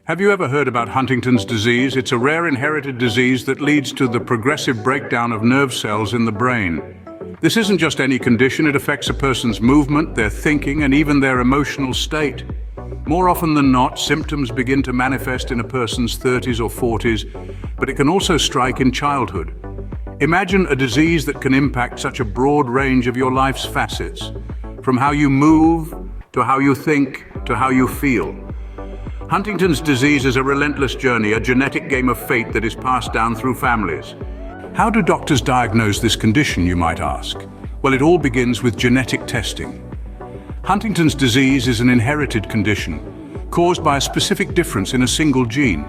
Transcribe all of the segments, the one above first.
Have you ever heard about Huntington's disease? It's a rare inherited disease that leads to the progressive breakdown of nerve cells in the brain. This isn't just any condition, it affects a person's movement, their thinking, and even their emotional state. More often than not, symptoms begin to manifest in a person's 30s or 40s, but it can also strike in childhood. Imagine a disease that can impact such a broad range of your life's facets, from how you move, to how you think, to how you feel. Huntington's disease is a relentless journey, a genetic game of fate that is passed down through families. How do doctors diagnose this condition, you might ask? Well, it all begins with genetic testing. Huntington's disease is an inherited condition, caused by a specific difference in a single gene.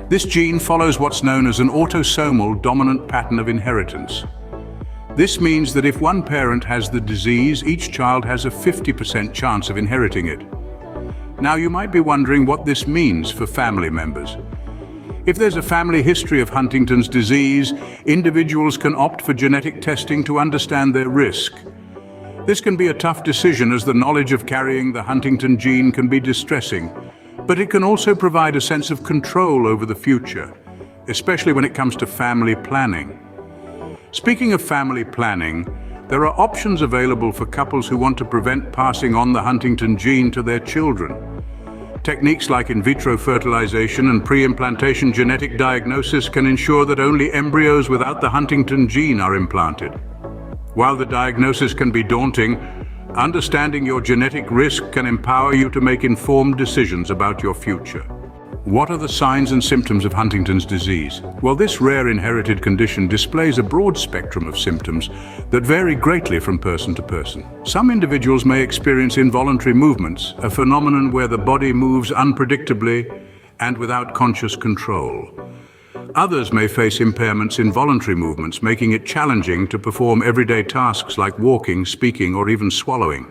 This gene follows what's known as an autosomal dominant pattern of inheritance. This means that if one parent has the disease, each child has a 50% chance of inheriting it. Now, you might be wondering what this means for family members. If there's a family history of Huntington's disease, individuals can opt for genetic testing to understand their risk. This can be a tough decision, as the knowledge of carrying the Huntington gene can be distressing, but it can also provide a sense of control over the future, especially when it comes to family planning. Speaking of family planning, there are options available for couples who want to prevent passing on the Huntington gene to their children. Techniques like in vitro fertilization and pre-implantation genetic diagnosis can ensure that only embryos without the Huntington gene are implanted. While the diagnosis can be daunting, understanding your genetic risk can empower you to make informed decisions about your future. What are the signs and symptoms of Huntington's disease? Well, this rare inherited condition displays a broad spectrum of symptoms that vary greatly from person to person. Some individuals may experience involuntary movements, a phenomenon where the body moves unpredictably and without conscious control. Others may face impairments in voluntary movements, making it challenging to perform everyday tasks like walking, speaking, or even swallowing.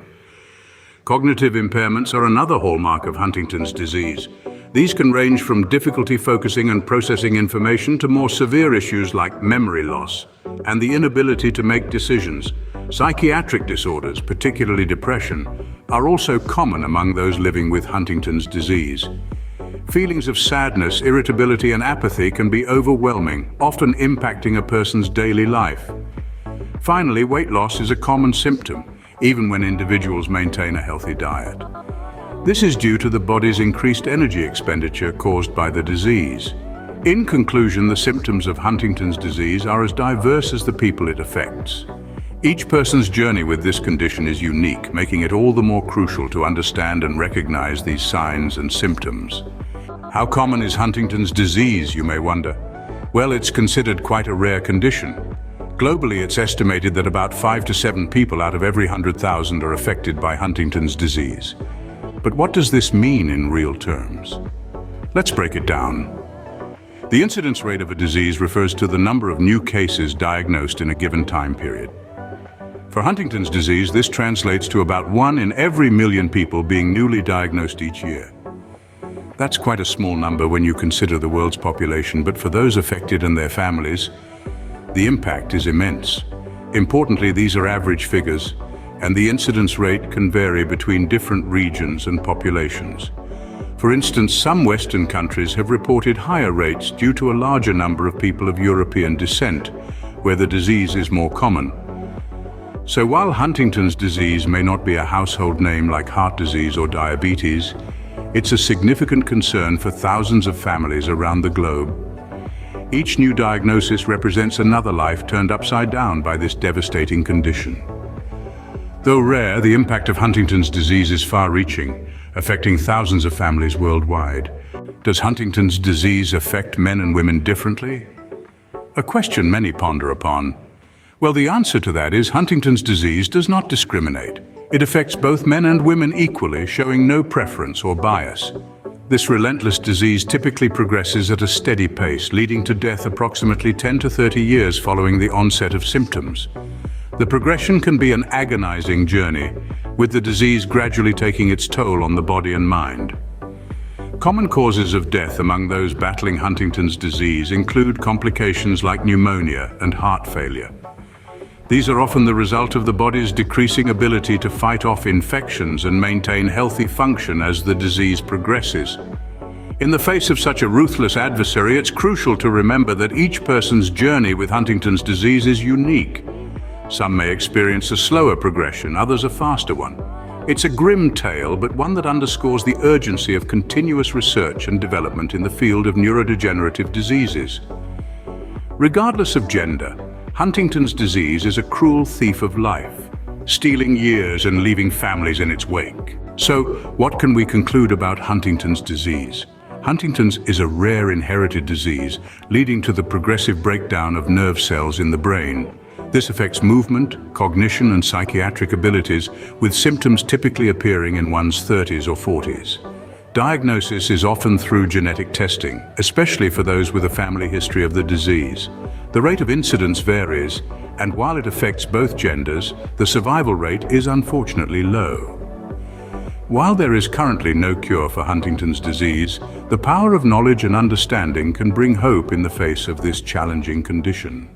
Cognitive impairments are another hallmark of Huntington's disease. These can range from difficulty focusing and processing information to more severe issues like memory loss and the inability to make decisions. Psychiatric disorders, particularly depression, are also common among those living with Huntington's disease. Feelings of sadness, irritability, and apathy can be overwhelming, often impacting a person's daily life. Finally, weight loss is a common symptom, even when individuals maintain a healthy diet. This is due to the body's increased energy expenditure caused by the disease. In conclusion, the symptoms of Huntington's disease are as diverse as the people it affects. Each person's journey with this condition is unique, making it all the more crucial to understand and recognize these signs and symptoms. How common is Huntington's disease, you may wonder? Well, it's considered quite a rare condition. Globally, it's estimated that about 5 to 7 people out of every 100,000 are affected by Huntington's disease. But what does this mean in real terms? Let's break it down. The incidence rate of a disease refers to the number of new cases diagnosed in a given time period. For Huntington's disease, this translates to about 1 in every million people being newly diagnosed each year. That's quite a small number when you consider the world's population, but for those affected and their families, the impact is immense. Importantly, these are average figures, and the incidence rate can vary between different regions and populations. For instance, some Western countries have reported higher rates due to a larger number of people of European descent, where the disease is more common. So while Huntington's disease may not be a household name like heart disease or diabetes, it's a significant concern for thousands of families around the globe. Each new diagnosis represents another life turned upside down by this devastating condition. Though rare, the impact of Huntington's disease is far-reaching, affecting thousands of families worldwide. Does Huntington's disease affect men and women differently? A question many ponder upon. Well, the answer to that is Huntington's disease does not discriminate. It affects both men and women equally, showing no preference or bias. This relentless disease typically progresses at a steady pace, leading to death approximately 10 to 30 years following the onset of symptoms. The progression can be an agonizing journey, with the disease gradually taking its toll on the body and mind. Common causes of death among those battling Huntington's disease include complications like pneumonia and heart failure. These are often the result of the body's decreasing ability to fight off infections and maintain healthy function as the disease progresses. In the face of such a ruthless adversary, it's crucial to remember that each person's journey with Huntington's disease is unique. Some may experience a slower progression, others a faster one. It's a grim tale, but one that underscores the urgency of continuous research and development in the field of neurodegenerative diseases. Regardless of gender, Huntington's disease is a cruel thief of life, stealing years and leaving families in its wake. So, what can we conclude about Huntington's disease? Huntington's is a rare inherited disease leading to the progressive breakdown of nerve cells in the brain. This affects movement, cognition, and psychiatric abilities, with symptoms typically appearing in one's 30s or 40s. Diagnosis is often through genetic testing, especially for those with a family history of the disease. The rate of incidence varies, and while it affects both genders, the survival rate is unfortunately low. While there is currently no cure for Huntington's disease, the power of knowledge and understanding can bring hope in the face of this challenging condition.